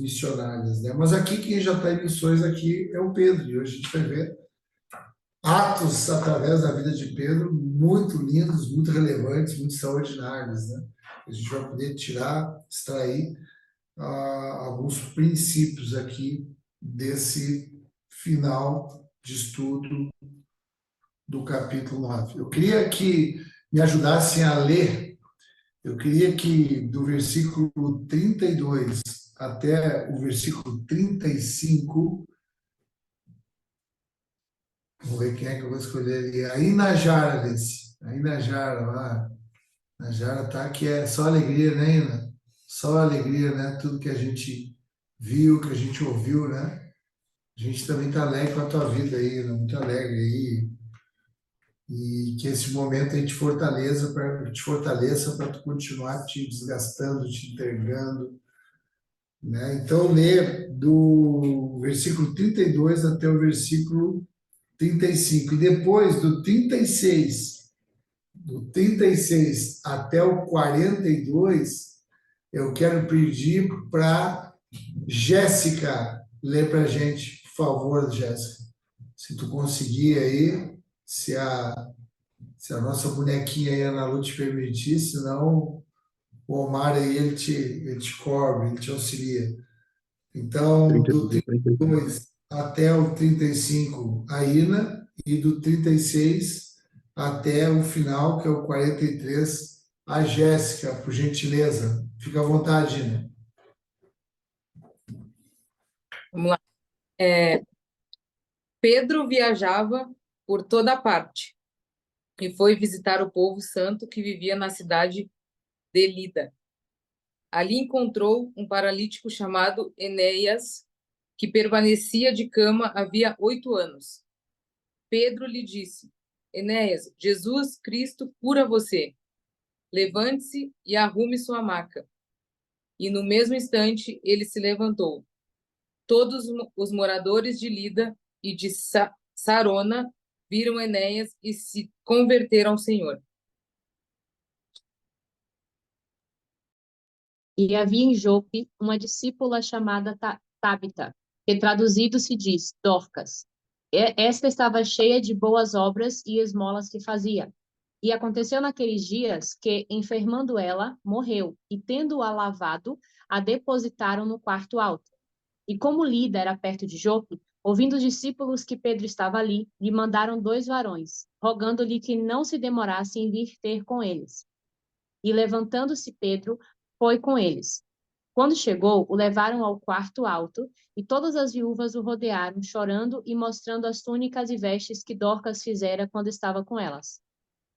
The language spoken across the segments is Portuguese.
missionárias, né? Mas aqui quem já está em missões aqui é o Pedro, e hoje a gente vai ver atos através da vida de Pedro muito lindos, muito relevantes, muito extraordinários, né? A gente vai poder tirar, extrair alguns princípios aqui desse final de estudo do capítulo 9. Eu queria que me ajudassem a ler, eu queria que do versículo 32 até o versículo 35, vou ver quem é que eu vou escolher ali, a Inajara desse, a Inajara lá, a Inajara tá que é só alegria, né, Ina? Só alegria, né? Tudo que a gente viu, que a gente ouviu, né? A gente também está alegre com a tua vida aí, né? Muito alegre aí. E que esse momento aí te fortaleça para tu continuar te desgastando, te entregando, né? Então, lê do versículo 32 até o versículo 35. E depois do 36 até o 42, eu quero pedir para Jéssica ler para a gente, por favor, Jéssica. Se tu conseguir aí, se a, se a nossa bonequinha aí, Ana Lu, te permitir, senão o Omar aí, ele te cobre, ele te auxilia. Então, do 32 e 35. 32 até o 35, a Ina, e do 36 até o final, que é o 43, a Jéssica, por gentileza. Fica à vontade, Ina. Vamos lá. Pedro viajava por toda parte e foi visitar o povo santo que vivia na cidade de Lida. Ali encontrou um paralítico chamado Enéas, que permanecia de cama havia 8 anos. Pedro lhe disse: Enéas, Jesus Cristo cura você. Levante-se e arrume sua maca. E no mesmo instante ele se levantou. Todos os moradores de Lida e de Sarona viram Enéas e se converteram ao Senhor. E havia em Jope uma discípula chamada Tabita, que traduzido se diz Dorcas. Esta estava cheia de boas obras e esmolas que fazia. E aconteceu naqueles dias que, enfermando ela, morreu, e tendo-a lavado, a depositaram no quarto alto. E como Lida era perto de Jope, ouvindo os discípulos que Pedro estava ali, lhe mandaram 2 varões, rogando-lhe que não se demorasse em vir ter com eles. E levantando-se Pedro, foi com eles. Quando chegou, o levaram ao quarto alto, e todas as viúvas o rodearam, chorando e mostrando as túnicas e vestes que Dorcas fizera quando estava com elas.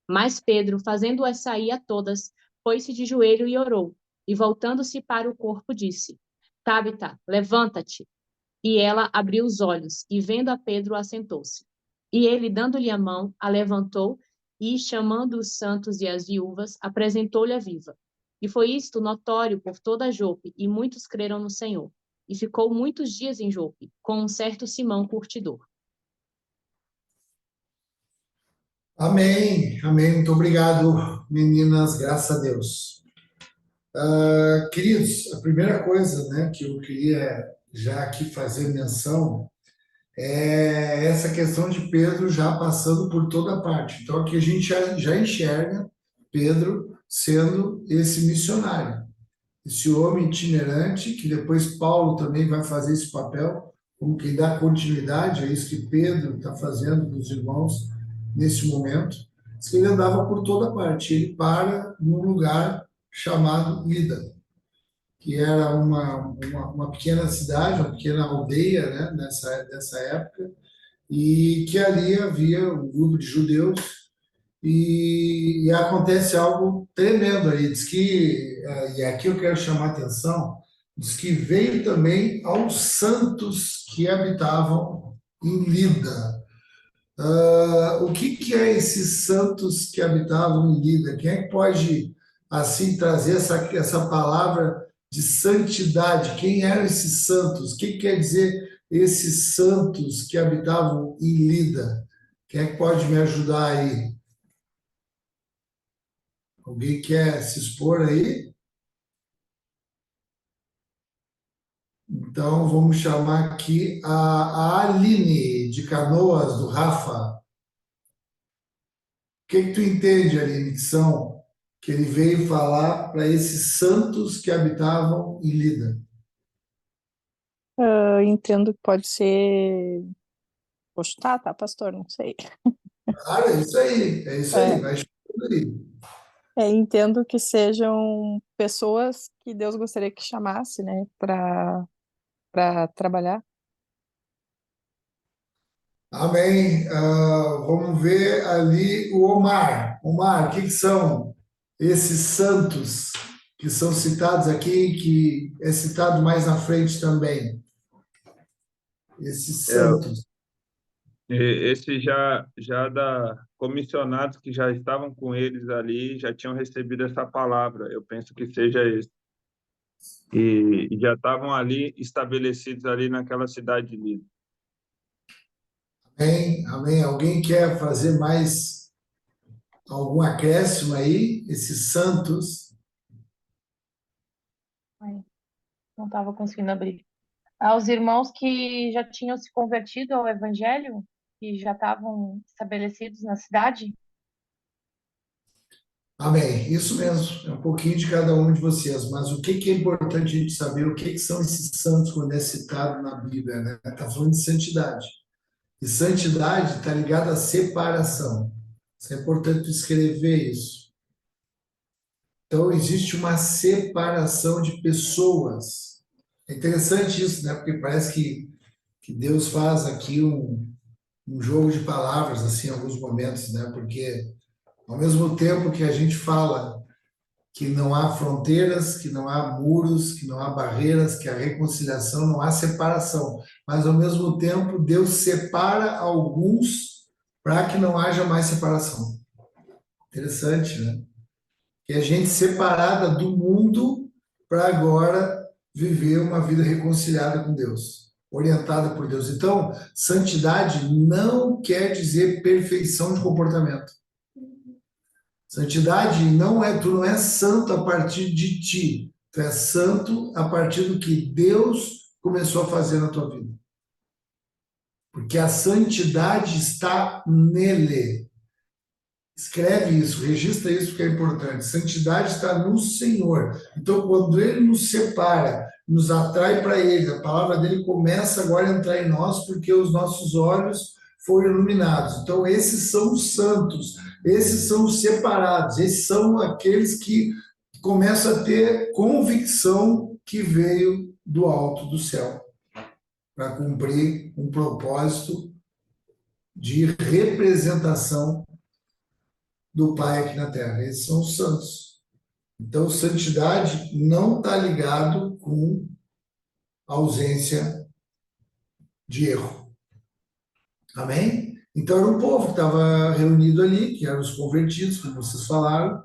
Mas Pedro, fazendo-as sair a todas, pôs-se de joelho e orou, e voltando-se para o corpo, disse: Tabita, levanta-te. E ela abriu os olhos, e vendo a Pedro, assentou-se. E ele, dando-lhe a mão, a levantou, e, chamando os santos e as viúvas, apresentou-lhe a viva. E foi isto notório por toda Jope, e muitos creram no Senhor. E ficou muitos dias em Jope, com um certo Simão curtidor. Amém, amém. Muito obrigado, meninas, graças a Deus. Queridos, a primeira coisa, né, que eu queria já aqui fazer menção é essa questão de Pedro já passando por toda parte. Então, aqui a gente já enxerga Pedro sendo esse missionário, esse homem itinerante, que depois Paulo também vai fazer esse papel, como quem dá continuidade a isso que Pedro está fazendo com os irmãos nesse momento. Diz que ele andava por toda parte. Ele para num lugar chamado Lida, que era uma pequena cidade, uma pequena aldeia, né, nessa época, e que ali havia um grupo de judeus e acontece algo tremendo aí. Diz que, e aqui eu quero chamar a atenção, diz que veio também aos santos que habitavam em Lida. O que é esses santos que habitavam em Lida? Quem é que pode, assim, trazer essa palavra de santidade? Quem eram esses santos? O que quer dizer esses santos que habitavam em Lida? Quem é que pode me ajudar aí? Alguém quer se expor aí? Então, vamos chamar aqui a Aline, de Canoas, do Rafa. O que tu entende, Aline, que ele veio falar para esses santos que habitavam em Lida? Entendo que pode ser. Vou chutar, tá, pastor? Não sei. Cara, é isso aí, É, vai chutando aí. entendo que sejam pessoas que Deus gostaria que chamasse, né, para trabalhar. Amém. Vamos ver ali o Omar. Omar, o que são esses santos que são citados aqui, que é citado mais na frente também? Esses É, santos. esse já comissionados que já estavam com eles ali, já tinham recebido essa palavra. Eu penso que seja esse. E já estavam ali estabelecidos ali naquela cidade de Lida. Amém, amém. Alguém quer fazer mais algum acréscimo aí? Esses santos. Ai, não estava conseguindo abrir. Aos irmãos que já tinham se convertido ao Evangelho, que já estavam estabelecidos na cidade. Amém. Isso mesmo. É um pouquinho de cada um de vocês. Mas o que é importante a gente saber? O que são esses santos quando é citado na Bíblia, né? Está falando de santidade. E santidade está ligada à separação. Isso é importante escrever isso. Então, existe uma separação de pessoas. É interessante isso, né? Porque parece que Deus faz aqui um jogo de palavras, assim, em alguns momentos, né? Porque, ao mesmo tempo que a gente fala que não há fronteiras, que não há muros, que não há barreiras, que há reconciliação, não há separação. Mas, ao mesmo tempo, Deus separa alguns para que não haja mais separação. Interessante, né? Que é gente separada do mundo para agora viver uma vida reconciliada com Deus, orientada por Deus. Então, santidade não quer dizer perfeição de comportamento. Santidade tu não é santo a partir de ti, tu é santo a partir do que Deus começou a fazer na tua vida. Porque a santidade está nele. Escreve isso, registra isso que é importante. Santidade está no Senhor. Então, quando Ele nos separa, nos atrai para Ele, a palavra dele começa agora a entrar em nós, porque os nossos olhos foram iluminados. Então, esses são os santos, esses são os separados, esses são aqueles que começam a ter convicção que veio do alto do céu para cumprir um propósito de representação do Pai aqui na Terra. Esses são os santos. Então, santidade não está ligado com ausência de erro. Amém? Então, era um povo que estava reunido ali, que eram os convertidos, como vocês falaram,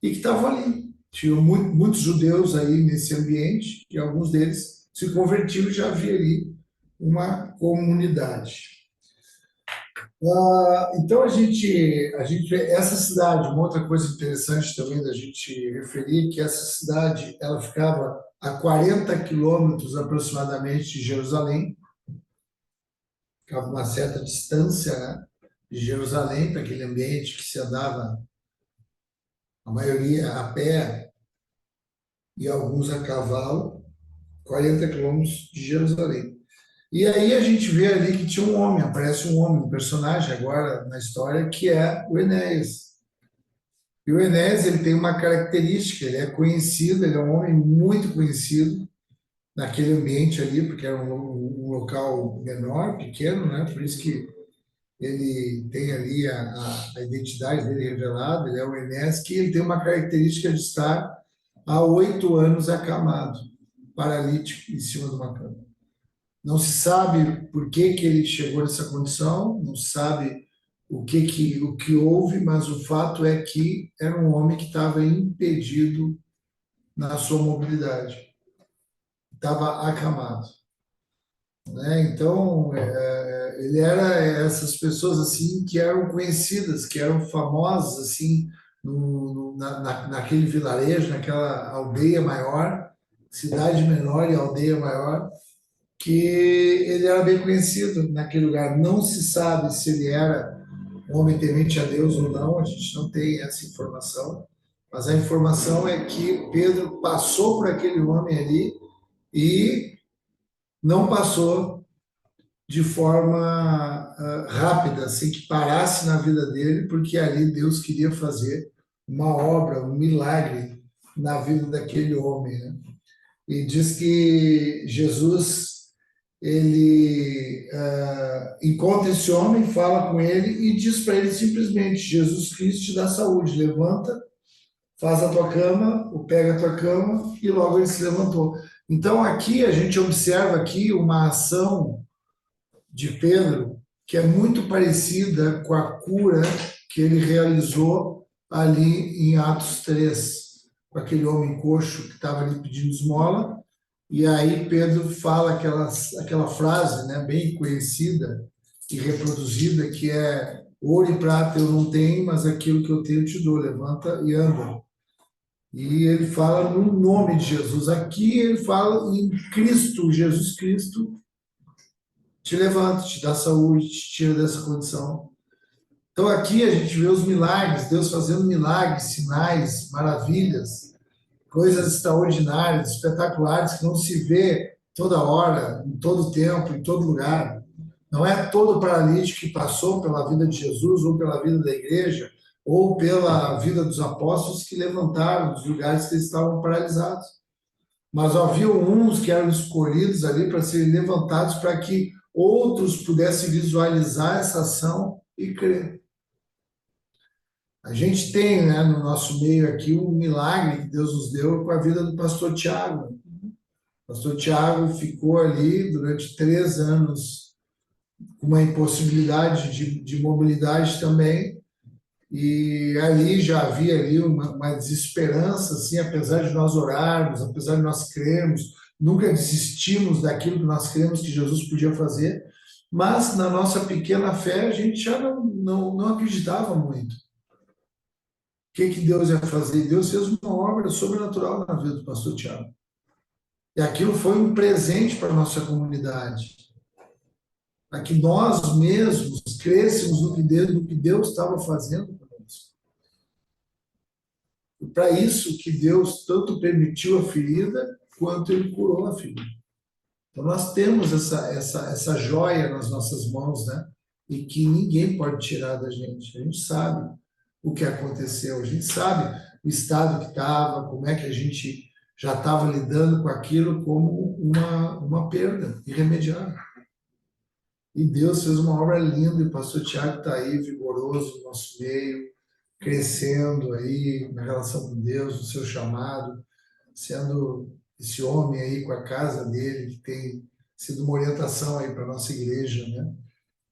e que estavam ali. Tinham muitos judeus aí nesse ambiente, e alguns deles se convertiam e já havia ali uma comunidade. Então, essa cidade, uma outra coisa interessante também da gente referir, que essa cidade, ela ficava a 40 quilômetros aproximadamente de Jerusalém, ficava uma certa distância, né, de Jerusalém, para aquele ambiente que se andava, a maioria a pé e alguns a cavalo, 40 quilômetros de Jerusalém. E aí a gente vê ali que tinha um homem, aparece um homem, um personagem agora na história, que é o Enéas. E o Enéas, ele tem uma característica, ele é conhecido, ele é um homem muito conhecido naquele ambiente ali, porque era um local menor, pequeno, né? Por isso que ele tem ali a identidade dele revelada, ele é o Enéas, que ele tem uma característica de estar há 8 anos acamado, paralítico, em cima de uma cama. Não se sabe por que ele chegou nessa condição, não se sabe o que houve, mas o fato é que era um homem que estava impedido na sua mobilidade, estava acamado, né? Então, ele era essas pessoas assim que eram conhecidas, que eram famosas assim naquele vilarejo, naquela aldeia maior, cidade menor e aldeia maior. que ele era bem conhecido naquele lugar. Não se sabe se ele era um homem temente a Deus ou não, a gente não tem essa informação, mas a informação é que Pedro passou por aquele homem ali e não passou de forma rápida, assim, que parasse na vida dele, porque ali Deus queria fazer uma obra, um milagre na vida daquele homem, né? E diz que Jesus, ele encontra esse homem, fala com ele e diz para ele simplesmente: Jesus Cristo te dá saúde, levanta, faz a tua cama, ou pega a tua cama, e logo ele se levantou. Então aqui a gente observa aqui uma ação de Pedro que é muito parecida com a cura que ele realizou ali em Atos 3, com aquele homem coxo que estava ali pedindo esmola. E aí Pedro fala aquela frase, né, bem conhecida e reproduzida, que é: ouro e prata eu não tenho, mas aquilo que eu tenho eu te dou, levanta e anda. E ele fala no nome de Jesus. Aqui ele fala em Cristo, Jesus Cristo te levanta, te dá saúde, te tira dessa condição. Então aqui a gente vê os milagres, Deus fazendo milagres, sinais, maravilhas, coisas extraordinárias, espetaculares, que não se vê toda hora, em todo tempo, em todo lugar. Não é todo paralítico que passou pela vida de Jesus, ou pela vida da igreja, ou pela vida dos apóstolos, que levantaram dos lugares que eles estavam paralisados. Mas havia uns que eram escolhidos ali para serem levantados, para que outros pudessem visualizar essa ação e crer. A gente tem, né, no nosso meio aqui um milagre que Deus nos deu com a vida do pastor Tiago. O pastor Tiago ficou ali durante 3 anos com uma impossibilidade de mobilidade também, e ali já havia ali uma desesperança, assim, apesar de nós orarmos, apesar de nós crermos, nunca desistimos daquilo que nós cremos que Jesus podia fazer, mas na nossa pequena fé a gente já não acreditava muito. O que Deus ia fazer? Deus fez uma obra sobrenatural na vida do pastor Tiago. E aquilo foi um presente para a nossa comunidade, para que nós mesmos crescemos no que Deus estava fazendo para nós. E para isso que Deus tanto permitiu a ferida, quanto Ele curou a ferida. Então nós temos essa joia nas nossas mãos, né? E que ninguém pode tirar da gente. A gente sabe o que aconteceu, a gente sabe o estado que estava, como é que a gente já estava lidando com aquilo como uma perda irremediável. E Deus fez uma obra linda, e o pastor Tiago está aí, vigoroso no nosso meio, crescendo aí na relação com Deus, no seu chamado, sendo esse homem aí com a casa dele, que tem sido uma orientação aí para a nossa igreja, né?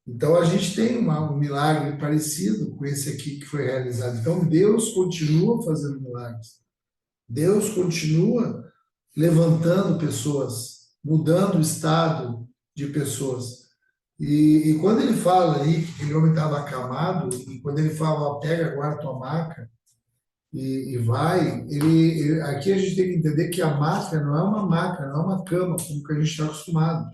Então a gente tem um milagre parecido com esse aqui que foi realizado. Então Deus continua fazendo milagres. Deus continua levantando pessoas, mudando o estado de pessoas. E quando ele fala ali que aquele homem estava acamado, e quando ele fala: pega agora a tua maca e vai, aqui a gente tem que entender que a maca não é uma maca, não é uma cama, como que a gente está acostumado.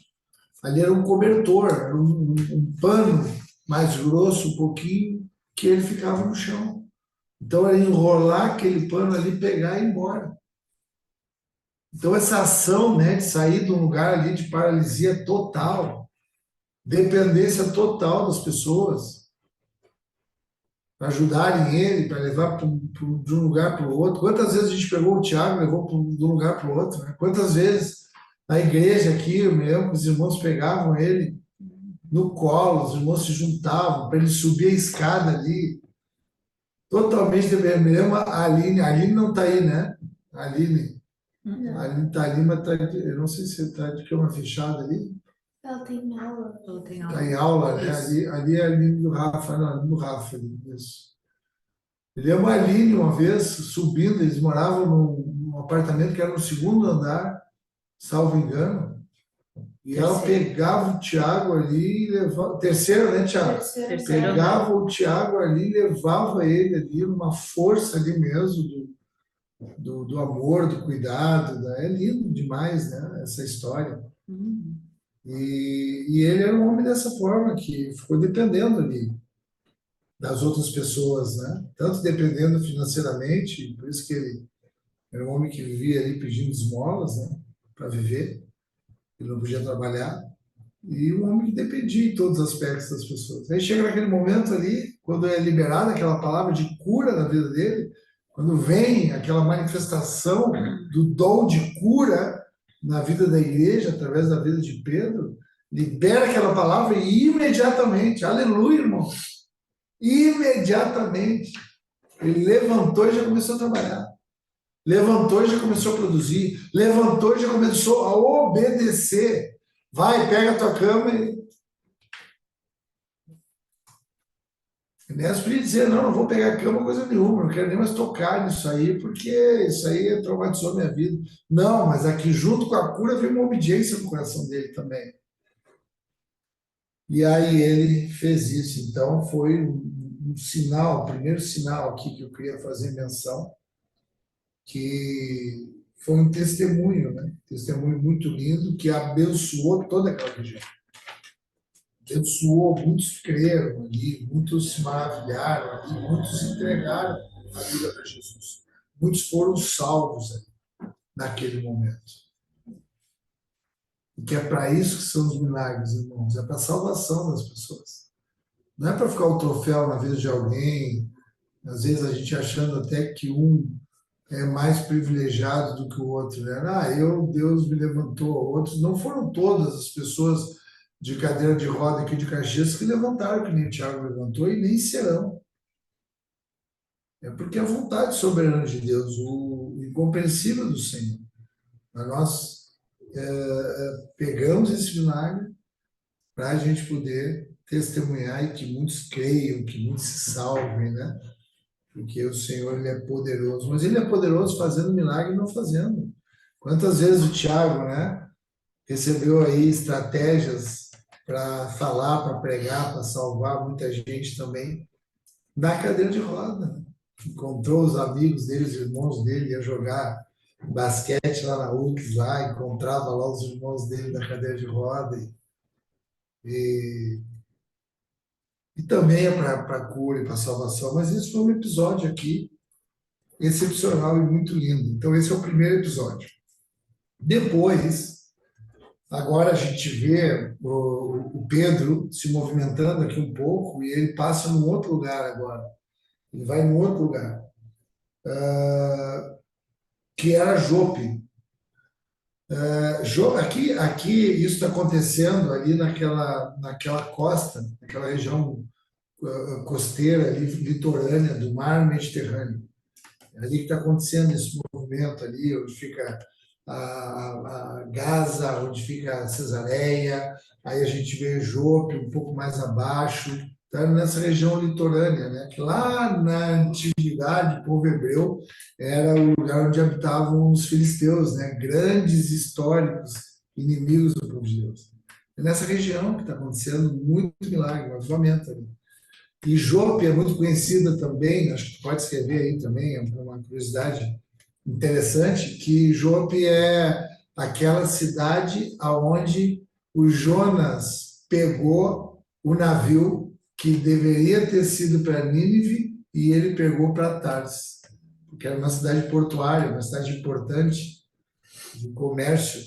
Ali era um cobertor, era um pano mais grosso, um pouquinho, que ele ficava no chão. Então era enrolar aquele pano ali, pegar e ir embora. Então essa ação, né, de sair de um lugar ali de paralisia total, dependência total das pessoas, para ajudarem ele, para levar de um lugar para o outro. Quantas vezes a gente pegou o Tiago e levou de um lugar para o outro, né? Quantas vezes na igreja aqui, eu me lembro que os irmãos pegavam ele no colo, os irmãos se juntavam para ele subir a escada ali, totalmente de me lembro a Aline não está aí, né? A Aline está ali, mas eu não sei se está de cama fechada ali. Ela tem aula. Está em aula, né? Ali é a Aline do Rafa, não, do Rafa, isso. Eu lembro a Aline uma vez subindo, eles moravam num apartamento que era no 2º andar, salvo engano, e ela pegava o Tiago ali e levava. Terceiro, né, Tiago? Pegava o Tiago ali e levava ele ali, numa força ali mesmo, do amor, do cuidado. É lindo demais, né, essa história. E ele era um homem dessa forma, que ficou dependendo ali das outras pessoas, né? Tanto dependendo financeiramente, por isso que ele era um homem que vivia ali pedindo esmolas, né? Para viver, ele não podia trabalhar, e um homem que dependia em todos os aspectos das pessoas. Aí chega naquele momento ali, quando é liberada aquela palavra de cura na vida dele, quando vem aquela manifestação do dom de cura na vida da igreja, através da vida de Pedro, libera aquela palavra e imediatamente, aleluia, irmão, imediatamente, ele levantou e já começou a trabalhar. Levantou e já começou a produzir. Levantou e já começou a obedecer. Vai, pega a tua cama e... Enéas podia dizer, não vou pegar a cama coisa nenhuma, não quero nem mais tocar nisso aí, porque isso aí traumatizou minha vida. Não, mas aqui junto com a cura veio uma obediência no coração dele também. E aí ele fez isso. Então foi um sinal, o primeiro sinal aqui que eu queria fazer menção, que foi um testemunho, né? Testemunho muito lindo, que abençoou toda aquela região. Abençoou, muitos creram ali, muitos se maravilharam ali, muitos entregaram a vida para Jesus. Muitos foram salvos ali, naquele momento. E que é para isso que são os milagres, irmãos, é para a salvação das pessoas. Não é para ficar o troféu na vida de alguém, às vezes a gente achando até que um é mais privilegiado do que o outro, né? Deus me levantou, outros. Não foram todas as pessoas de cadeira de roda aqui de Caxias que levantaram, que nem o Tiago levantou, e nem serão. É porque é a vontade soberana de Deus, o incompreensível do Senhor. Mas nós pegamos esse milagre para a gente poder testemunhar e que muitos creiam, que muitos se salvem, né? Porque o Senhor, ele é poderoso. Mas ele é poderoso fazendo milagre e não fazendo. Quantas vezes o Tiago, né, recebeu aí estratégias para falar, para pregar, para salvar muita gente também na cadeira de roda, né? Encontrou os amigos dele, os irmãos dele, ia jogar basquete lá na UX, lá, encontrava lá os irmãos dele na cadeira de roda. E também é para cura e para salvação. Mas isso foi um episódio aqui excepcional e muito lindo. Então, esse é o primeiro episódio. Depois, agora a gente vê o Pedro se movimentando aqui um pouco e ele passa num outro lugar agora. Ele vai num outro lugar, que era Jope. Aqui isso está acontecendo ali naquela costa, naquela região costeira ali, litorânea do mar Mediterrâneo. É ali que está acontecendo esse movimento ali, onde fica a Gaza, onde fica a Cesareia, aí a gente vê Jope um pouco mais abaixo, tá nessa região litorânea, né? Que lá na antiguidade, o povo hebreu era o lugar onde habitavam os filisteus, né? Grandes históricos inimigos do povo de Deus. É nessa região que está acontecendo muito milagre, um avivamento ali. E Jope é muito conhecida também, acho que tu pode escrever aí também, é uma curiosidade interessante, que Jope é aquela cidade aonde o Jonas pegou o navio que deveria ter sido para Nínive e ele pegou para Tarsis, porque era uma cidade portuária, uma cidade importante de comércio.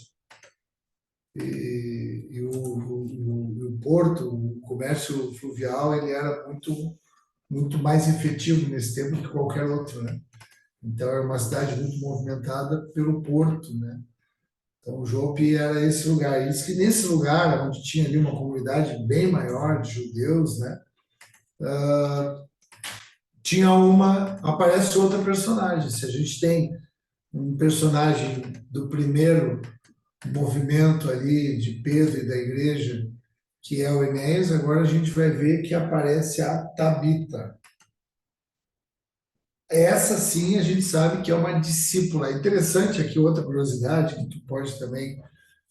E o porto, o comércio fluvial, ele era muito mais efetivo nesse tempo do que qualquer outro, né? Então, era uma cidade muito movimentada pelo porto, né? Então, Jope era esse lugar. E diz que nesse lugar, onde tinha ali uma comunidade bem maior de judeus, né? Aparece outra personagem. Se a gente tem um personagem do primeiro movimento ali de Pedro e da igreja, que é o Enéas, agora a gente vai ver que aparece a Tabita. Essa sim a gente sabe que é uma discípula. Interessante aqui outra curiosidade que tu pode também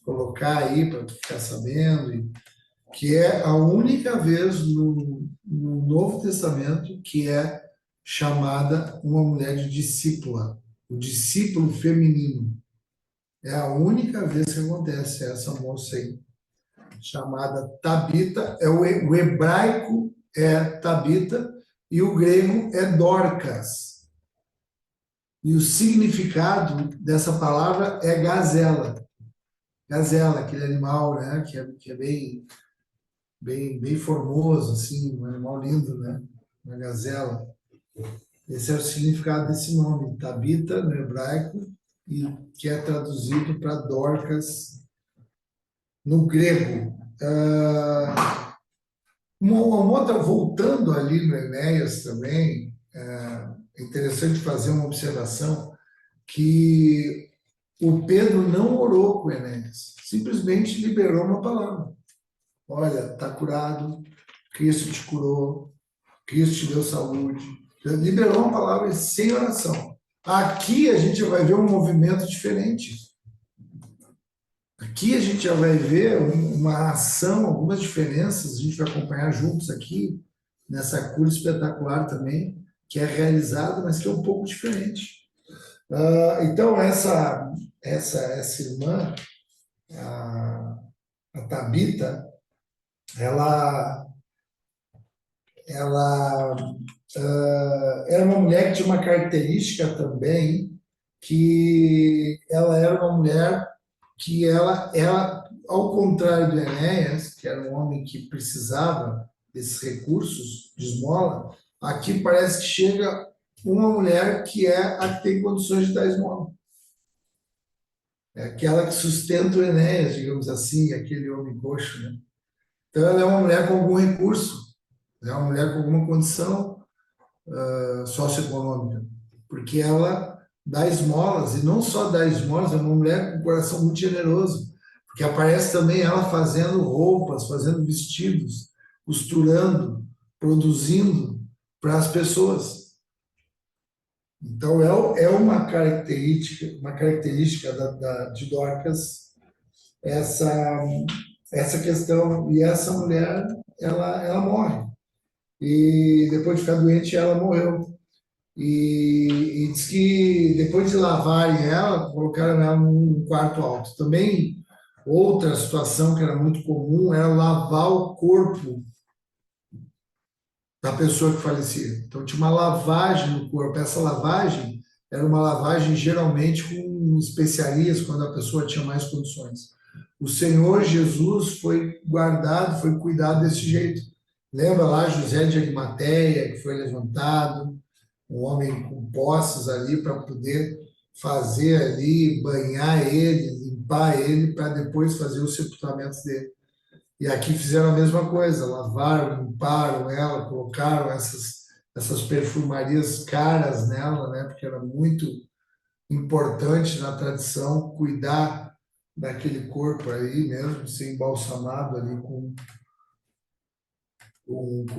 colocar aí para tu ficar sabendo, que é a única vez no Novo Testamento que é chamada uma mulher de discípula, o discípulo feminino. É a única vez que acontece essa moça aí. chamada Tabita, o hebraico é Tabita e o grego é Dorcas. E o significado dessa palavra é gazela. Gazela, aquele animal, né, que é bem formoso, assim, um animal lindo, né? Uma gazela. Esse é o significado desse nome, Tabita, no hebraico, e que é traduzido para Dorcas no grego. Uma outra, voltando ali no Enéas também, é interessante fazer uma observação que o Pedro não orou com o Enéas, simplesmente liberou uma palavra. Olha, está curado, Cristo te curou, Cristo te deu saúde. Liberou uma palavra sem oração. Aqui a gente vai ver um movimento diferente. Aqui a gente já vai ver uma ação, algumas diferenças, a gente vai acompanhar juntos aqui, nessa cura espetacular também, que é realizada, mas que é um pouco diferente. Então, essa irmã, a Tabita, ela era uma mulher que tinha uma característica também, que ela era uma mulher que ela, ao contrário do Enéas, que era um homem que precisava desses recursos de esmola, aqui parece que chega uma mulher que é a que tem condições de dar esmola. É aquela que sustenta o Enéas, digamos assim, aquele homem coxo, né? Então, ela é uma mulher com algum recurso, é uma mulher com alguma condição socioeconômica, porque ela dá esmolas, e não só dá esmolas, é uma mulher com um coração muito generoso, porque aparece também ela fazendo roupas, fazendo vestidos, costurando, produzindo para as pessoas. Então, é uma característica de Dorcas, essa questão, e essa mulher, ela morre. E depois de ficar doente, ela morreu. E diz que depois de lavarem ela, colocaram ela num quarto alto. Também, outra situação que era muito comum era lavar o corpo da pessoa que falecia. Então, tinha uma lavagem no corpo. Essa lavagem era uma lavagem geralmente com especiarias, quando a pessoa tinha mais condições. O Senhor Jesus foi guardado, foi cuidado desse jeito. Lembra lá José de Arimateia, que foi levantado, um homem com posses ali para poder fazer ali, banhar ele, limpar ele, para depois fazer os sepultamentos dele. E aqui fizeram a mesma coisa, lavaram, limparam ela, colocaram essas perfumarias caras nela, né? Porque era muito importante na tradição cuidar daquele corpo aí mesmo, ser embalsamado ali com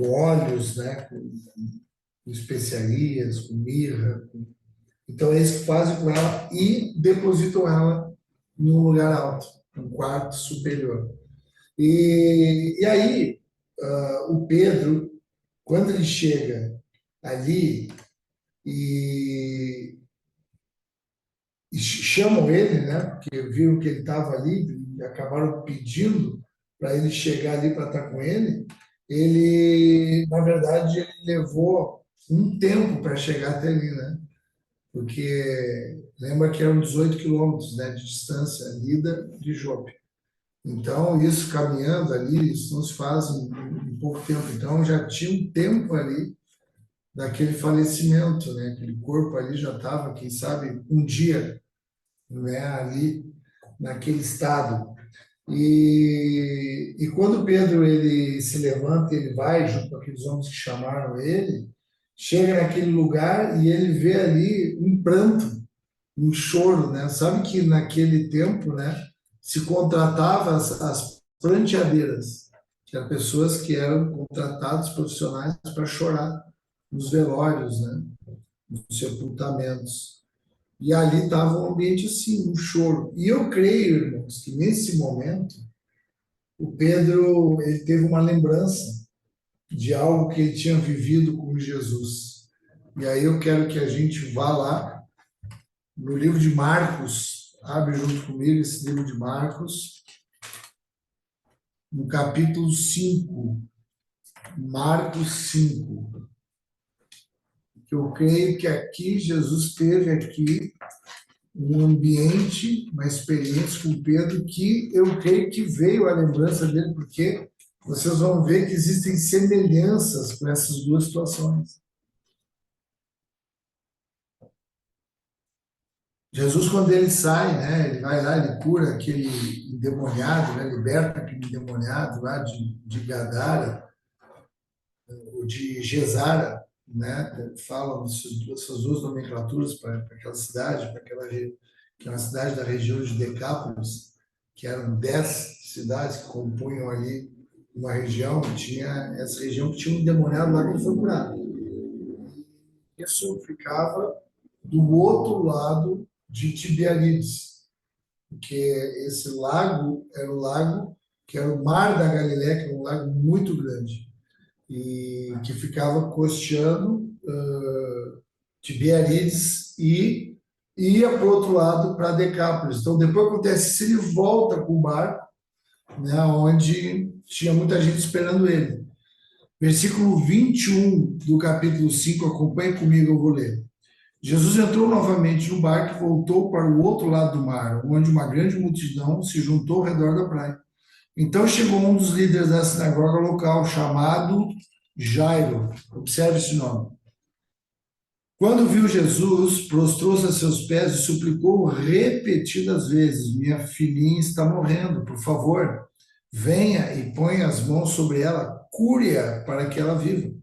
óleos, né? Com especiarias, com mirra. Então, eles fazem com ela e depositam ela num lugar alto, num quarto superior. E aí, o Pedro, quando ele chega ali e chamam ele, né, porque viram que ele estava ali e acabaram pedindo para ele chegar ali para estar com ele, na verdade, ele levou um tempo para chegar até ali, né? Porque lembra que eram 18 quilômetros, né, de distância, Lida de Jope. Então, isso caminhando ali, isso não se faz em pouco tempo. Então, já tinha um tempo ali daquele falecimento, né? Aquele corpo ali já estava, quem sabe, um dia, né, ali naquele estado. E quando Pedro ele se levanta, ele vai junto com aqueles homens que chamaram ele, chega naquele lugar e ele vê ali um pranto, um choro, né? Sabe que naquele tempo, né, se contratava as pranteadeiras, que eram pessoas que eram contratados profissionais para chorar nos velórios, né, nos sepultamentos. E ali estava um ambiente assim, um choro. E eu creio, irmãos, que nesse momento o Pedro ele teve uma lembrança de algo que ele tinha vivido com Jesus. E aí eu quero que a gente vá lá no livro de Marcos, abre junto comigo esse livro de Marcos. no capítulo 5, Marcos 5. Eu creio que aqui Jesus teve aqui um ambiente, uma experiência com Pedro que eu creio que veio à lembrança dele, porque vocês vão ver que existem semelhanças com essas duas situações. Jesus, quando ele sai, né, ele vai lá, ele cura aquele endemoniado, né, liberta aquele endemoniado lá de Gadara, ou de Gesara, né, falam essas duas nomenclaturas para aquela cidade, que é uma cidade da região de Decápolis, que eram 10 cidades que compunham ali uma região, tinha essa região que tinha um endemoniado lá que ele foi curado. Isso ficava do outro lado de Tiberíades, porque esse lago era o lago que era o Mar da Galileia, que é um lago muito grande, e que ficava costeando Tiberíades e ia para o outro lado, para Decápolis. Então, depois acontece se ele volta com o barco, né, onde tinha muita gente esperando ele. Versículo 21 do capítulo 5, acompanhe comigo, eu vou ler. Jesus entrou novamente no barco e voltou para o outro lado do mar, onde uma grande multidão se juntou ao redor da praia. Então chegou um dos líderes da sinagoga local, chamado Jairo. Observe esse nome. Quando viu Jesus, prostrou-se a seus pés e suplicou repetidas vezes: minha filhinha está morrendo, por favor, venha e ponha as mãos sobre ela, cure-a para que ela viva.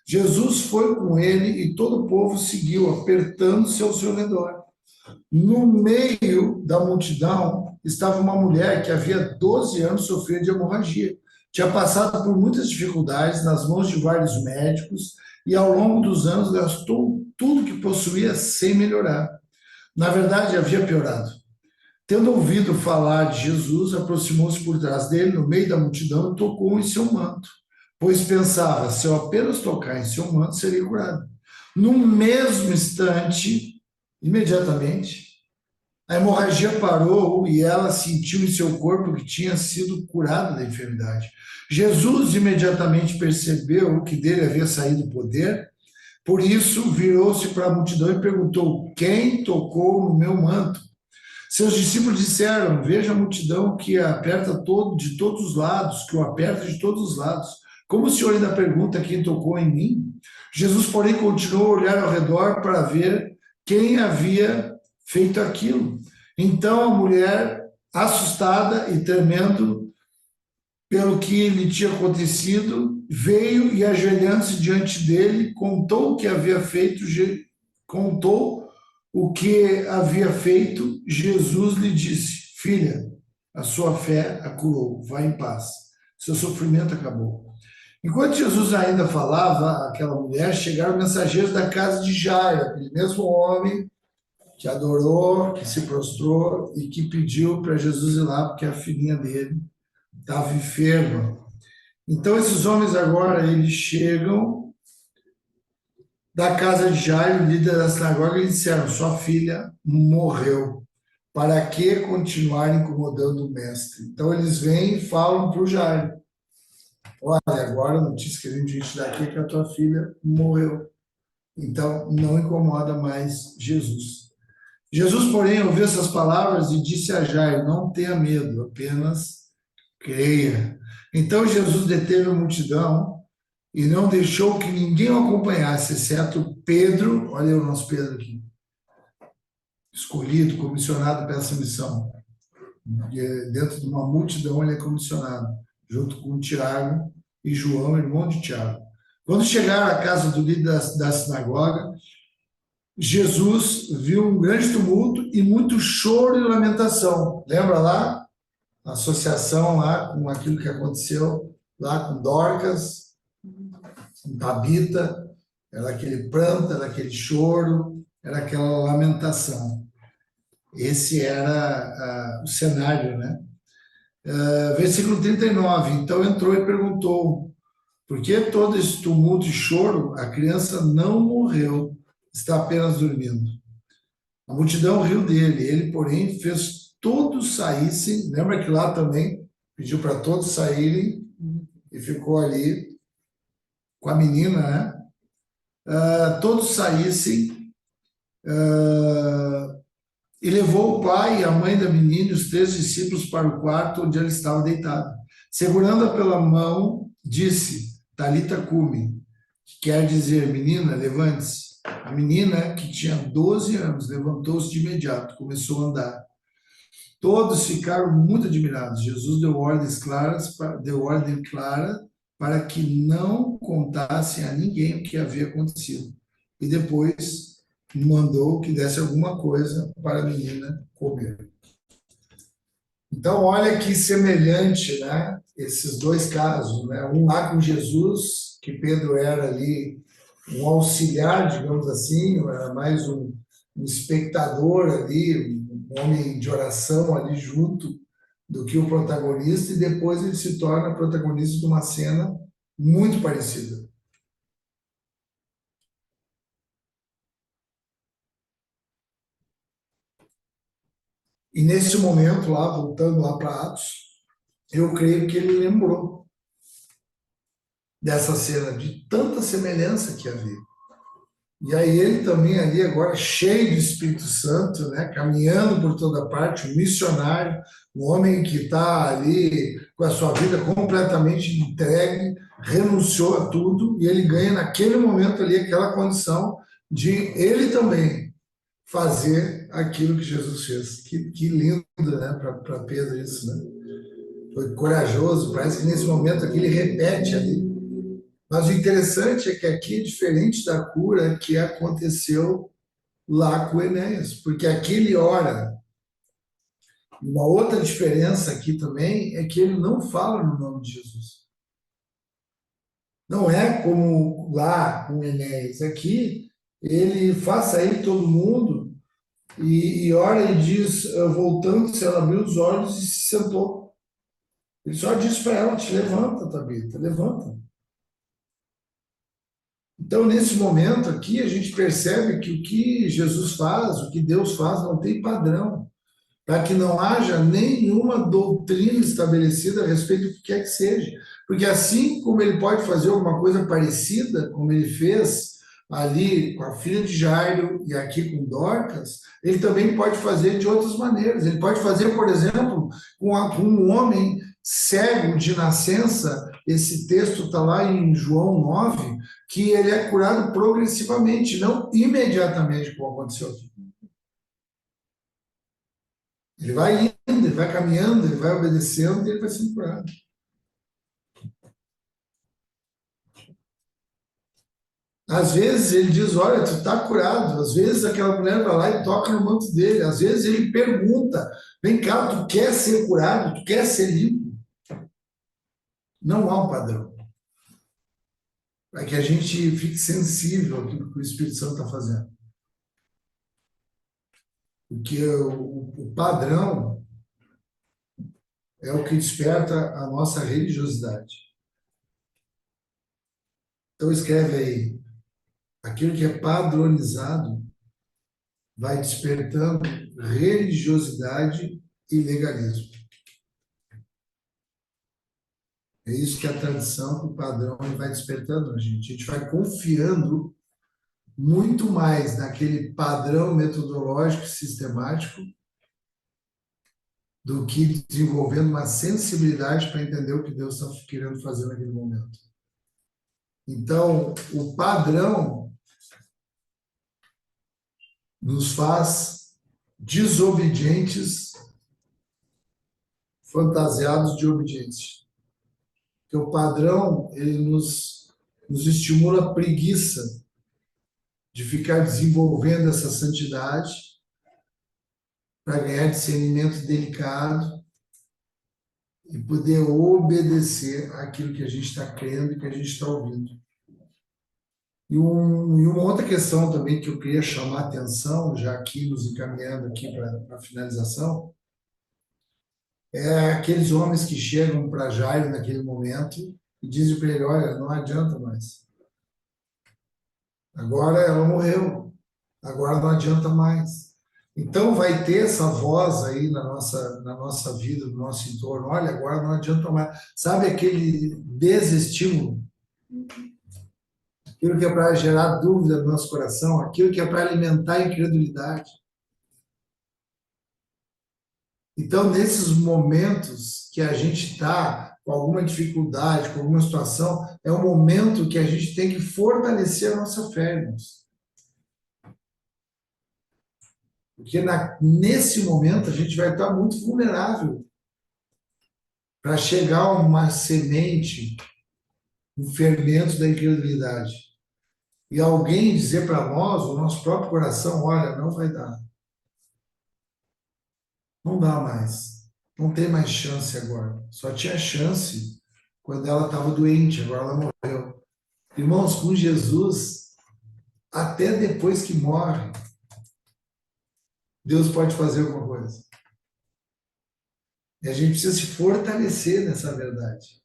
Jesus foi com ele e todo o povo seguiu, apertando-se ao seu redor. No meio da multidão estava uma mulher que havia 12 anos sofrendo de hemorragia. Tinha passado por muitas dificuldades nas mãos de vários médicos e ao longo dos anos gastou tudo que possuía sem melhorar. Na verdade, havia piorado. Tendo ouvido falar de Jesus, aproximou-se por trás dele, no meio da multidão, e tocou em seu manto, pois pensava, se eu apenas tocar em seu manto, seria curado. No mesmo instante, imediatamente, a hemorragia parou e ela sentiu em seu corpo que tinha sido curada da enfermidade. Jesus imediatamente percebeu que dele havia saído o poder, por isso virou-se para a multidão e perguntou: quem tocou no meu manto? Seus discípulos disseram: veja a multidão que aperta de todos os lados, que o aperta de todos os lados. Como o senhor ainda pergunta quem tocou em mim? Jesus, porém, continuou a olhar ao redor para ver quem havia feito aquilo. Então a mulher, assustada e tremendo pelo que lhe tinha acontecido, veio e, ajoelhando-se diante dele, contou o que havia feito. Jesus lhe disse: filha, a sua fé a curou, vá em paz, seu sofrimento acabou. Enquanto Jesus ainda falava àquela mulher, chegaram mensageiros da casa de Jairo, aquele mesmo homem que adorou, que se prostrou e que pediu para Jesus ir lá, porque a filhinha dele estava enferma. Então, esses homens agora, eles chegam da casa de Jairo, líder da sinagoga, e disseram: sua filha morreu. Para que continuar incomodando o mestre? Então, eles vêm e falam para o Jairo: olha, agora a notícia que a gente dá aqui é que a tua filha morreu. Então, não incomoda mais Jesus. Jesus, porém, ouviu essas palavras e disse a Jairo: não tenha medo, apenas creia. Então Jesus deteve a multidão e não deixou que ninguém o acompanhasse, exceto Pedro. Olha o nosso Pedro aqui, escolhido, comissionado para essa missão. Dentro de uma multidão ele é comissionado, junto com Tiago e João, irmão de Tiago. Quando chegaram à casa do líder da sinagoga, Jesus viu um grande tumulto e muito choro e lamentação. Lembra lá? A associação lá com aquilo que aconteceu lá com Dorcas, com Tabita, era aquele pranto, era aquele choro, era aquela lamentação. Esse era o cenário, né? Versículo 39. Então entrou e perguntou: por que todo esse tumulto e choro? A criança não morreu, está apenas dormindo. A multidão riu dele, ele, porém, fez todos saíssem. Lembra que lá também pediu para todos saírem e ficou ali com a menina, né? Todos saíssem, e levou o pai e a mãe da menina e os 3 discípulos para o quarto onde ela estava deitada. Segurando-a pela mão, disse, Talita cumi, que quer dizer, menina, levante-se. A menina, que tinha 12 anos, levantou-se de imediato, começou a andar. Todos ficaram muito admirados. Jesus deu ordem clara para que não contassem a ninguém o que havia acontecido. E depois mandou que desse alguma coisa para a menina comer. Então, olha que semelhante, né? Esses dois casos, né? Um lá com Jesus, que Pedro era ali um auxiliar, digamos assim, era mais um espectador ali, um homem de oração ali junto do que o protagonista, e depois ele se torna protagonista de uma cena muito parecida. E nesse momento lá, voltando lá para Atos, eu creio que ele lembrou dessa cena, de tanta semelhança que havia. E aí ele também ali agora cheio do Espírito Santo, né, caminhando por toda parte, um missionário, um homem que está ali com a sua vida completamente entregue, renunciou a tudo, e ele ganha naquele momento ali aquela condição de ele também fazer aquilo que Jesus fez. Que lindo, né, para Pedro isso, né? Foi corajoso, parece que nesse momento aqui ele repete ali. Mas o interessante é que aqui é diferente da cura que aconteceu lá com Enéas, porque aqui ele ora. Uma outra diferença aqui também é que ele não fala no nome de Jesus. Não é como lá com Enéas. Aqui ele faz sair todo mundo e ora e diz, voltando-se, ela abriu os olhos e se sentou. Ele só diz para ela, te levanta, Tabita, levanta. Então, nesse momento aqui, a gente percebe que o que Jesus faz, o que Deus faz, não tem padrão, para que não haja nenhuma doutrina estabelecida a respeito do que quer que seja. Porque assim como ele pode fazer alguma coisa parecida, como ele fez ali com a filha de Jairo e aqui com Dorcas, ele também pode fazer de outras maneiras. Ele pode fazer, por exemplo, com um homem cego de nascença, esse texto está lá em João 9, que ele é curado progressivamente, não imediatamente, como aconteceu aqui. Ele vai indo, ele vai caminhando, ele vai obedecendo e ele vai sendo curado. Às vezes ele diz, olha, tu está curado. Às vezes aquela mulher vai lá e toca no manto dele. Às vezes ele pergunta, vem cá, tu quer ser curado? Tu quer ser limpo? Não há um padrão. Para que a gente fique sensível àquilo que o Espírito Santo está fazendo. Porque o padrão é o que desperta a nossa religiosidade. Então escreve aí, aquilo que é padronizado vai despertando religiosidade e legalismo. É isso que a tradição, o padrão, vai despertando a gente. A gente vai confiando muito mais naquele padrão metodológico e sistemático do que desenvolvendo uma sensibilidade para entender o que Deus está querendo fazer naquele momento. Então, o padrão nos faz desobedientes, fantasiados de obediência. Porque o padrão, ele nos estimula a preguiça de ficar desenvolvendo essa santidade para ganhar discernimento delicado e poder obedecer àquilo que a gente está crendo e que a gente está ouvindo. E uma outra questão também que eu queria chamar a atenção, já aqui nos encaminhando aqui para a finalização, é aqueles homens que chegam para Jairo naquele momento e dizem para ele, olha, não adianta mais. Agora ela morreu, agora não adianta mais. Então, vai ter essa voz aí na nossa vida, no nosso entorno. Olha, agora não adianta mais. Sabe aquele desestímulo? Aquilo que é para gerar dúvida no nosso coração, aquilo que é para alimentar a incredulidade. Então, nesses momentos que a gente está com alguma dificuldade, com alguma situação, é um momento que a gente tem que fortalecer a nossa fé, irmãos. Porque nesse momento a gente vai estar muito vulnerável para chegar a uma semente, um fermento da incredulidade. E alguém dizer para nós, o nosso próprio coração, olha, não vai dar. Não dá mais. Não tem mais chance agora. Só tinha chance quando ela estava doente, agora ela morreu. Irmãos, com Jesus, até depois que morre, Deus pode fazer alguma coisa. E a gente precisa se fortalecer nessa verdade.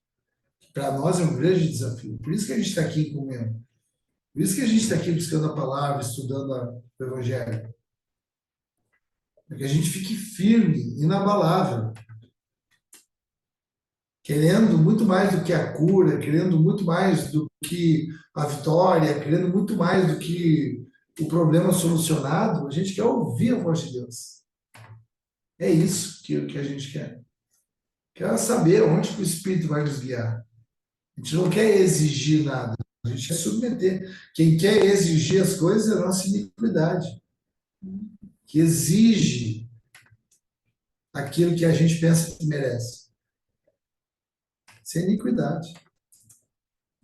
Para nós é um grande desafio. Por isso que a gente está aqui comendo. Por isso que a gente está aqui buscando a palavra, estudando o Evangelho. Para que a gente fique firme, inabalável. Querendo muito mais do que a cura, querendo muito mais do que a vitória, querendo muito mais do que o problema solucionado, a gente quer ouvir a voz de Deus. É isso que a gente quer. Quer saber onde que o Espírito vai nos guiar. A gente não quer exigir nada, a gente quer submeter. Quem quer exigir as coisas é a nossa iniquidade, que exige aquilo que a gente pensa que merece. Isso é iniquidade.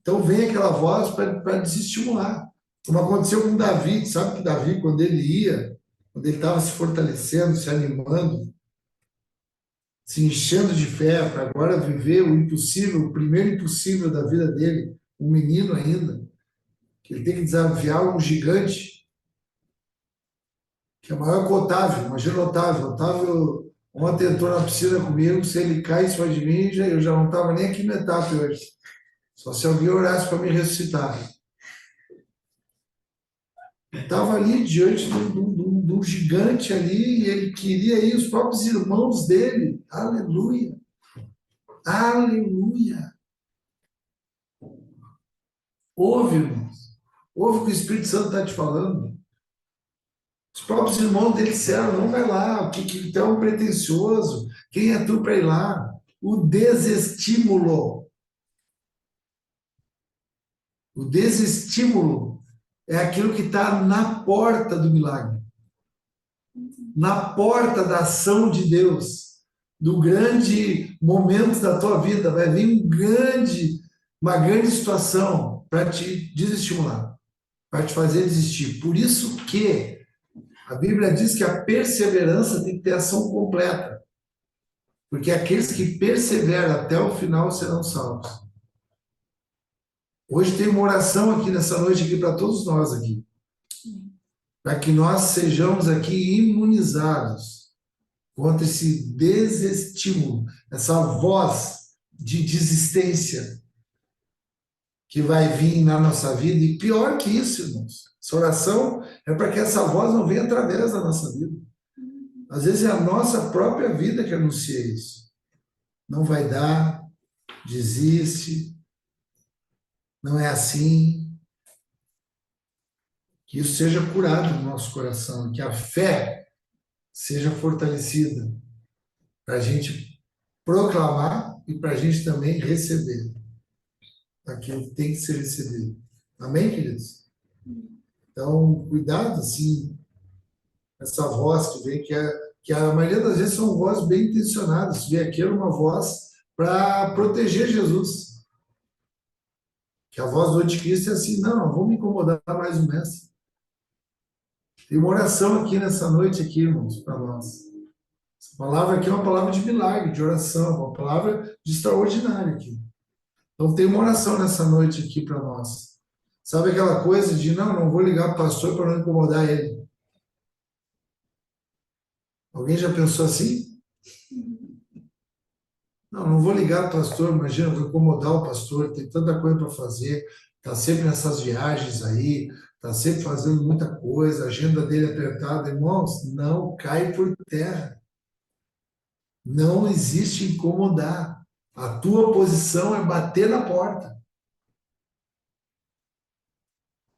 Então vem aquela voz para desestimular. Como aconteceu com Davi, sabe que Davi, quando ele estava se fortalecendo, se animando, se enchendo de fé para agora viver o impossível, o primeiro impossível da vida dele, um menino ainda, que ele tem que desafiar um gigante, que é maior que o Otávio. Imagina o Otávio. O Otávio ontem entrou na piscina comigo, se ele cai em cima de mim, eu já não estava nem aqui no etapa hoje. Só se alguém orasse para me ressuscitar. Ele estava ali diante de um gigante ali, e ele queria ir, os próprios irmãos dele. Aleluia! Aleluia! Ouve, irmãos. Ouve o que o Espírito Santo está te falando. Os próprios irmãos dele disseram, não vai lá, que tu é um pretensioso. Quem é tu para ir lá? O desestímulo. O desestímulo é aquilo que está na porta do milagre. Na porta da ação de Deus. Do grande momento da tua vida. Vai vir uma grande situação para te desestimular. Para te fazer desistir. Por isso que a Bíblia diz que a perseverança tem que ter ação completa. Porque aqueles que perseveram até o final serão salvos. Hoje tem uma oração aqui nessa noite aqui para todos nós aqui. Para que nós sejamos aqui imunizados contra esse desestímulo, essa voz de desistência que vai vir na nossa vida. E pior que isso, irmãos, essa oração é para que essa voz não venha através da nossa vida. Às vezes é a nossa própria vida que anuncia isso. Não vai dar, desiste, não é assim. Que isso seja curado no nosso coração, que a fé seja fortalecida para a gente proclamar e para a gente também receber aquilo que tem que ser recebido. Amém, queridos? Então, cuidado, assim, essa voz que vem, que a maioria das vezes são vozes bem intencionadas. Se vem aqui é uma voz para proteger Jesus. Que a voz do anticristo é assim, não vou me incomodar mais o mestre. Tem uma oração aqui nessa noite, aqui, irmãos, para nós. Essa palavra aqui é uma palavra de milagre, de oração, uma palavra de extraordinária aqui. Então tem uma oração nessa noite aqui para nós. Sabe aquela coisa de, não vou ligar para o pastor para não incomodar ele. Alguém já pensou assim? Não vou ligar para o pastor, imagina, vou incomodar o pastor, tem tanta coisa para fazer, está sempre nessas viagens aí, está sempre fazendo muita coisa, a agenda dele apertada. Irmãos, não cai por terra. Não existe incomodar. A tua posição é bater na porta.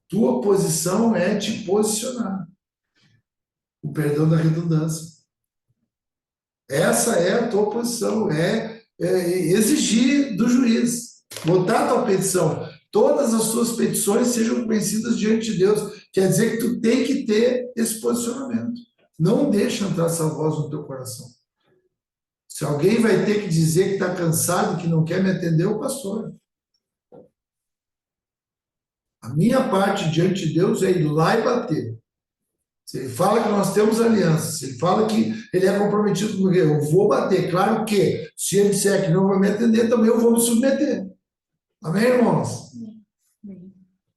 Tua posição é te posicionar. O perdão da redundância. Essa é a tua posição, exigir do juiz, botar a tua petição. Todas as tuas petições sejam conhecidas diante de Deus. Quer dizer que tu tem que ter esse posicionamento. Não deixa entrar essa voz no teu coração. Se alguém vai ter que dizer que está cansado, que não quer me atender, é o pastor. A minha parte diante de Deus é ir lá e bater. Se ele fala que nós temos aliança, se ele fala que ele é comprometido comigo, eu vou bater. Claro que, se ele disser que não vai me atender, também eu vou me submeter. Amém, irmãos?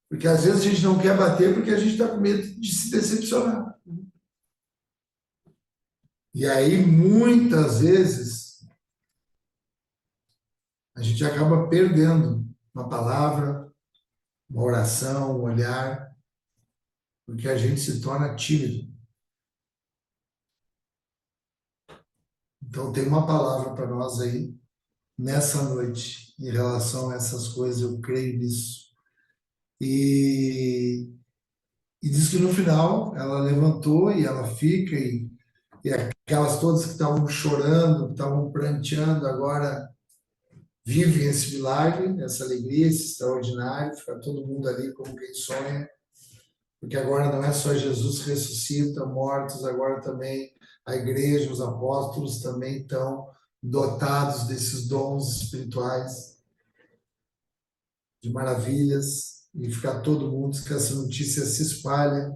Porque às vezes a gente não quer bater porque a gente está com medo de se decepcionar. E aí, muitas vezes, a gente acaba perdendo uma palavra, uma oração, um olhar, porque a gente se torna tímido. Então, tem uma palavra para nós aí, nessa noite, em relação a essas coisas, eu creio nisso. E diz que no final, ela levantou e ela fica, e aquelas todas que estavam chorando, que estavam pranteando, agora vivem esse milagre, essa alegria, esse extraordinário, fica todo mundo ali como quem sonha, porque agora não é só Jesus que ressuscita mortos, agora também a igreja, os apóstolos também estão dotados desses dons espirituais, de maravilhas, e ficar todo mundo, que essa notícia se espalha.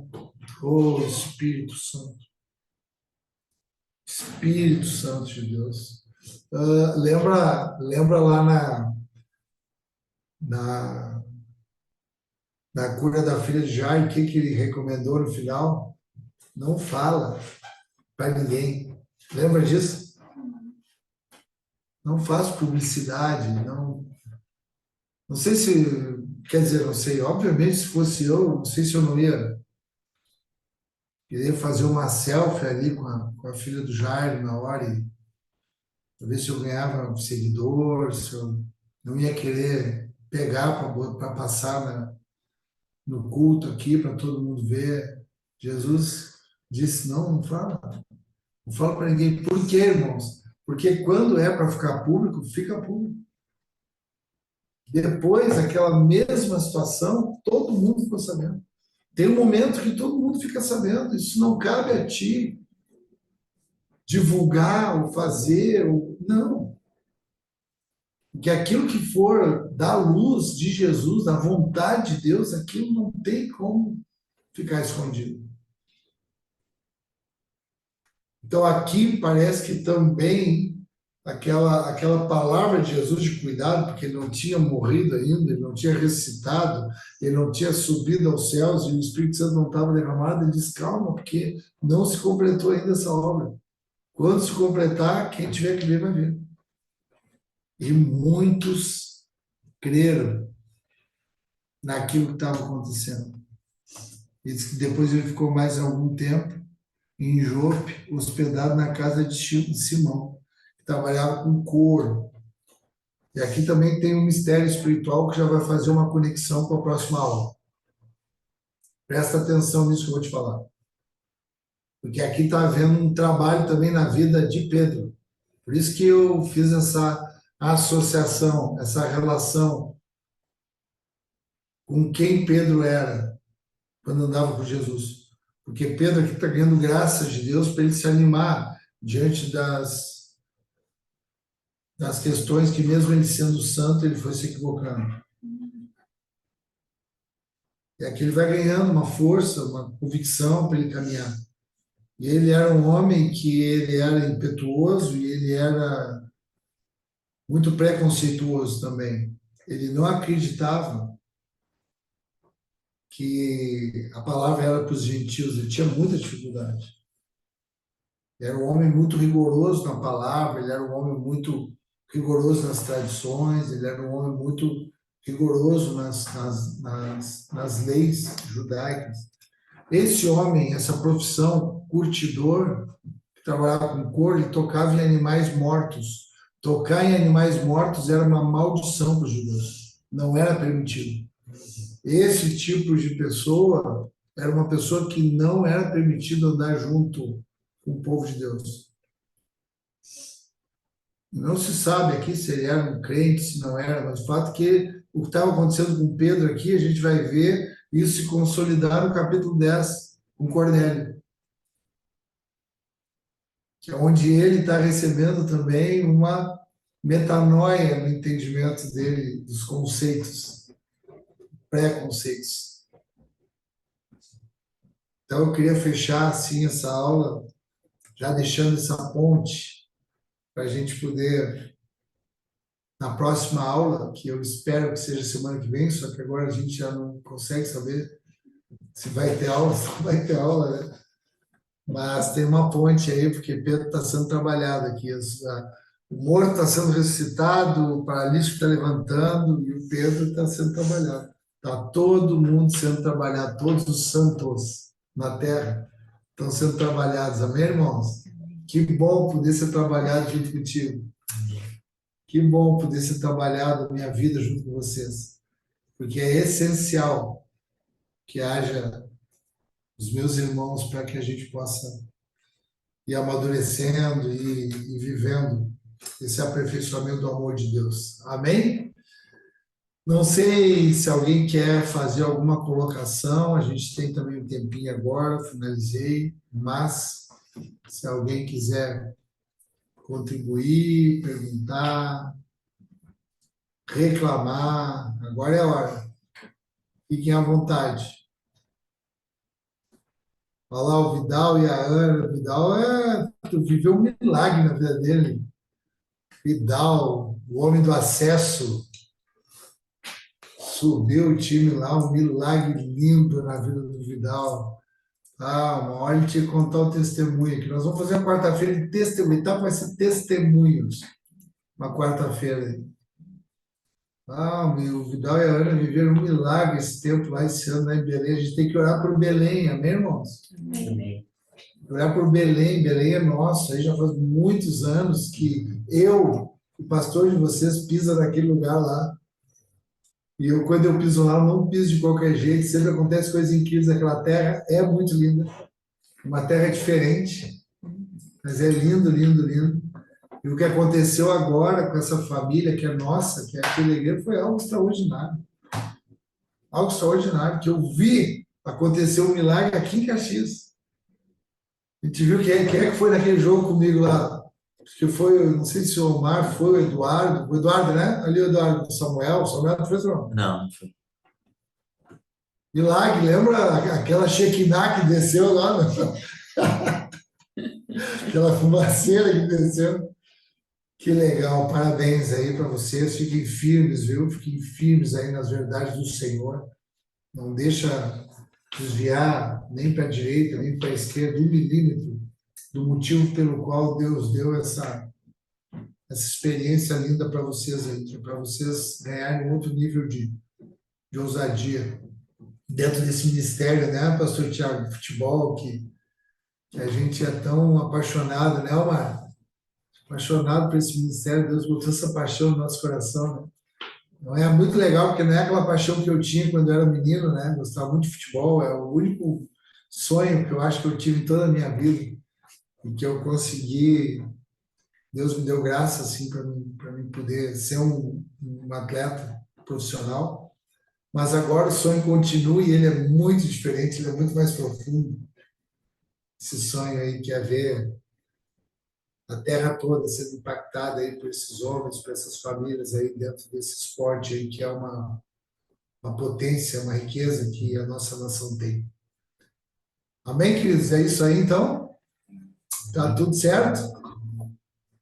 Oh, Espírito Santo. Espírito Santo de Deus. Lembra lá na cura da filha de Jairo, o que ele recomendou no final? Não fala para ninguém. Lembra disso? Não faz publicidade, não sei se, quer dizer, não sei, obviamente se fosse eu, não sei se eu não ia querer fazer uma selfie ali com a filha do Jairo na hora e ver se eu ganhava um seguidor, se eu não ia querer pegar para passar no culto aqui para todo mundo ver. Jesus disse, não fala. Não fala para ninguém. Por quê, irmãos? Porque quando é para ficar público, fica público. Depois, aquela mesma situação, todo mundo ficou sabendo. Tem um momento que todo mundo fica sabendo. Isso não cabe a ti divulgar ou fazer. Não. Porque aquilo que for da luz de Jesus, da vontade de Deus, aquilo não tem como ficar escondido. Então, aqui parece que também aquela palavra de Jesus de cuidado, porque ele não tinha morrido ainda, ele não tinha ressuscitado, ele não tinha subido aos céus e o Espírito Santo não estava derramado, ele disse, calma, porque não se completou ainda essa obra. Quando se completar, quem tiver que ver, vai ver. E muitos creram naquilo que estava acontecendo. Ele disse que depois ele ficou mais algum tempo em Jope, hospedado na casa de Simão, que trabalhava com couro. E aqui também tem um mistério espiritual que já vai fazer uma conexão com a próxima aula. Presta atenção nisso que eu vou te falar. Porque aqui está havendo um trabalho também na vida de Pedro. Por isso que eu fiz essa associação, essa relação com quem Pedro era quando andava com Jesus. Porque Pedro aqui está ganhando graças de Deus para ele se animar diante das questões que, mesmo ele sendo santo, ele foi se equivocando. E aqui ele vai ganhando uma força, uma convicção para ele caminhar. E ele era um homem que ele era impetuoso e ele era muito preconceituoso também. Ele não acreditava que a palavra era para os gentios, ele tinha muita dificuldade. Ele era um homem muito rigoroso na palavra, ele era um homem muito rigoroso nas tradições, ele era um homem muito rigoroso nas leis judaicas. Esse homem, essa profissão, curtidor, que trabalhava com couro, ele tocava em animais mortos. Tocar em animais mortos era uma maldição para os judeus, não era permitido. Esse tipo de pessoa era uma pessoa que não era permitido andar junto com o povo de Deus. Não se sabe aqui se ele era um crente, se não era, mas o fato é que o que estava acontecendo com Pedro aqui, a gente vai ver isso se consolidar no capítulo 10, com Cornélio, que é onde ele está recebendo também uma metanoia no entendimento dele dos conceitos, pré-conceitos. Então, eu queria fechar assim essa aula, já deixando essa ponte para a gente poder, na próxima aula, que eu espero que seja semana que vem, só que agora a gente já não consegue saber se vai ter aula, se não vai ter aula, né? Mas tem uma ponte aí, porque Pedro está sendo trabalhado aqui. O morto está sendo ressuscitado, o paralítico está levantando e o Pedro está sendo trabalhado. Está todo mundo sendo trabalhado, todos os santos na terra estão sendo trabalhados. Amém, irmãos? Que bom poder ser trabalhado junto contigo. Que bom poder ser trabalhado na minha vida junto com vocês. Porque é essencial que haja os meus irmãos para que a gente possa ir amadurecendo e vivendo esse aperfeiçoamento do amor de Deus. Amém? Não sei se alguém quer fazer alguma colocação, a gente tem também um tempinho agora, finalizei, mas se alguém quiser contribuir, perguntar, reclamar, agora é a hora. Fiquem à vontade. Olha lá o Vidal e a Ana. O Vidal viveu um milagre na vida dele. Vidal, o homem do acesso, subiu o time lá, um milagre lindo na vida do Vidal. Uma hora ele tinha que contar o testemunho aqui. Nós vamos fazer a quarta-feira de testemunho, então vai ser testemunhos, uma quarta-feira. O Vidal e a Ana viveram um milagre esse tempo lá, esse ano, lá em Belém. A gente tem que orar por Belém, amém, irmãos? Amém. Orar por Belém, Belém é nosso. Aí já faz muitos anos que o pastor de vocês, pisa naquele lugar lá. E quando eu piso lá, eu não piso de qualquer jeito. Sempre acontece coisas incríveis naquela terra. É muito linda. Uma terra diferente. Mas é lindo, lindo, lindo. E o que aconteceu agora com essa família que é nossa, que é aquele igreja, foi algo extraordinário. Algo extraordinário, que eu vi acontecer um milagre aqui em Caxias. A gente viu quem é que foi naquele jogo comigo lá. Acho que foi, não sei se o Omar foi, o Eduardo, né? Ali o Eduardo, o Samuel não foi, não? Não, não foi. Milagre, lembra aquela Shekinah que desceu lá? Aquela fumaceira que desceu. Que legal, parabéns aí para vocês, fiquem firmes, viu? Fiquem firmes aí nas verdades do Senhor. Não deixa desviar nem para a direita, nem para a esquerda, 1 milímetro do motivo pelo qual Deus deu essa experiência linda para vocês aí, para vocês ganharem outro nível de ousadia dentro desse ministério, né, pastor Tiago, futebol, que a gente é tão apaixonado, né, Omar? Apaixonado por esse ministério, Deus botou essa paixão no nosso coração, né? Não é muito legal, porque não é aquela paixão que eu tinha quando eu era menino, né? Gostava muito de futebol, é o único sonho que eu acho que eu tive em toda a minha vida e que eu consegui. Deus me deu graça assim para mim poder ser um atleta profissional, mas agora o sonho continua e ele é muito diferente, ele é muito mais profundo. Esse sonho aí que é ver a terra toda sendo impactada aí por esses homens, por essas famílias aí dentro desse esporte aí que é uma potência, uma riqueza que a nossa nação tem. Amém, queridos? É isso aí, então? Tá tudo certo?